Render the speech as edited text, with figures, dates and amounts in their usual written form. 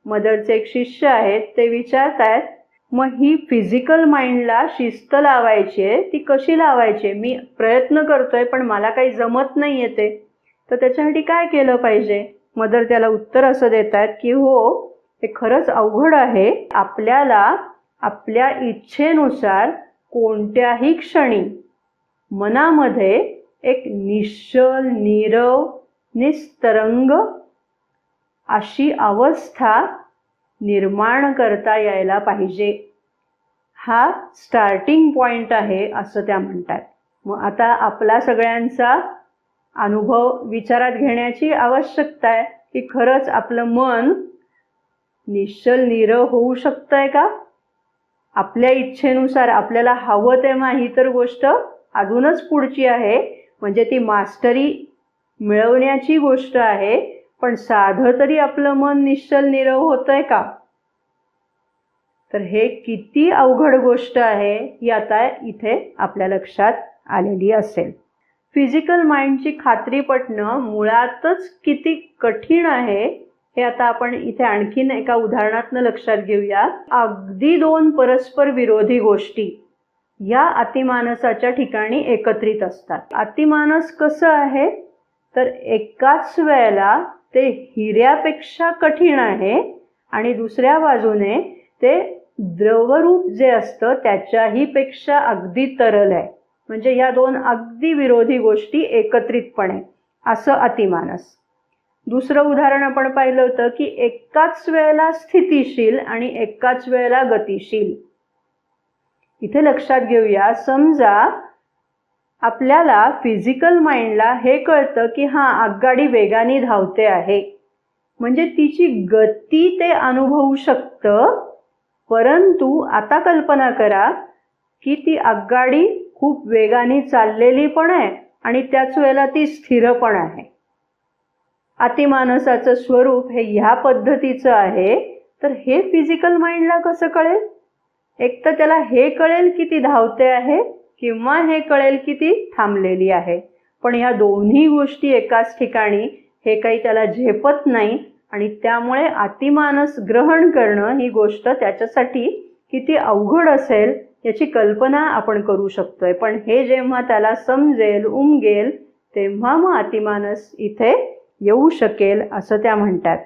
मदरचे एक शिष्य आहेत, ते विचारतायत, मग ही फिजिकल माइंडला शिस्त लावायची आहे, ती कशी लावायची? मी प्रयत्न करतोय पण मला काही जमत नाहीये ते, तर त्याच्यासाठी काय केलं पाहिजे? मदर त्याला उत्तर असं देतात की हो, हे खरंच अवघड आहे. आपल्याला आपल्या इच्छेनुसार कोणत्याही क्षणी मनामध्ये एक निश्चल, नीरव, निस्तरंग अशी अवस्था निर्माण करता यायला पाहिजे. हा स्टार्टिंग पॉइंट आहे असं त्या म्हणतात. मग आता आपला सगळ्यांचा अनुभव विचारात घेण्याची आवश्यकता आहे की खरंच आपलं मन निश्चल, नीरव होऊ शकतंय का? आपल्या इच्छेनुसार आपल्याला हवं तेव्हा ही तर गोष्ट अजूनच पुढची आहे, म्हणजे ती मास्टरी मिळवण्याची गोष्ट आहे. पण साधं तरी आपलं मन निश्चल, नीरव होतंय का? तर हे किती अवघड गोष्ट आहे ही आता इथे आपल्या लक्षात आलेली असेल. फिजिकल माइंडची खात्री पटणं मुळातच किती कठीण आहे हे आता आपण इथे आणखीन एका उदाहरणातनं लक्षात घेऊया. अगदी दोन परस्पर विरोधी गोष्टी या अतिमानसाच्या ठिकाणी एकत्रित असतात. अतिमानस कसं आहे तर एकाच वेळेला ते हिऱ्यापेक्षा कठीण आहे आणि दुसऱ्या बाजूने ते द्रवरूप जे असतं त्याच्याही पेक्षा अगदी तरल आहे. म्हणजे या दोन अगदी विरोधी गोष्टी एकत्रितपणे असं अतिमानस. दुसरं उदाहरण आपण पाहिलं होतं की एकाच वेळेला स्थितिशील आणि एकाच वेळेला गतिशील. इथे लक्षात घेऊया, समजा आपल्याला फिजिकल माइंडला हे कळतं की हां, आगगाडी वेगाने धावते आहे, म्हणजे तिची गती ते अनुभवू शकतं. परंतु आता कल्पना करा की ती आगगाडी खूप वेगाने चाललेली पण आहे आणि त्याच वेळेला ती स्थिर पण आहे. अतिमानसाचं स्वरूप हे ह्या पद्धतीचं आहे. तर हे फिजिकल माइंडला कसं कळेल? एक तर त्याला हे कळेल की ती धावते आहे किंवा हे कळेल की ती थांबलेली आहे. पण या दोन्ही गोष्टी एकाच ठिकाणी हे काही त्याला झेपत नाही आणि त्यामुळे अतिमानस ग्रहण करणं ही गोष्ट त्याच्यासाठी किती अवघड असेल याची कल्पना आपण करू शकतोय. पण हे जेव्हा त्याला समजेल, उमगेल, तेव्हा मग अतिमानस इथे येऊ शकेल असं त्या म्हणतात.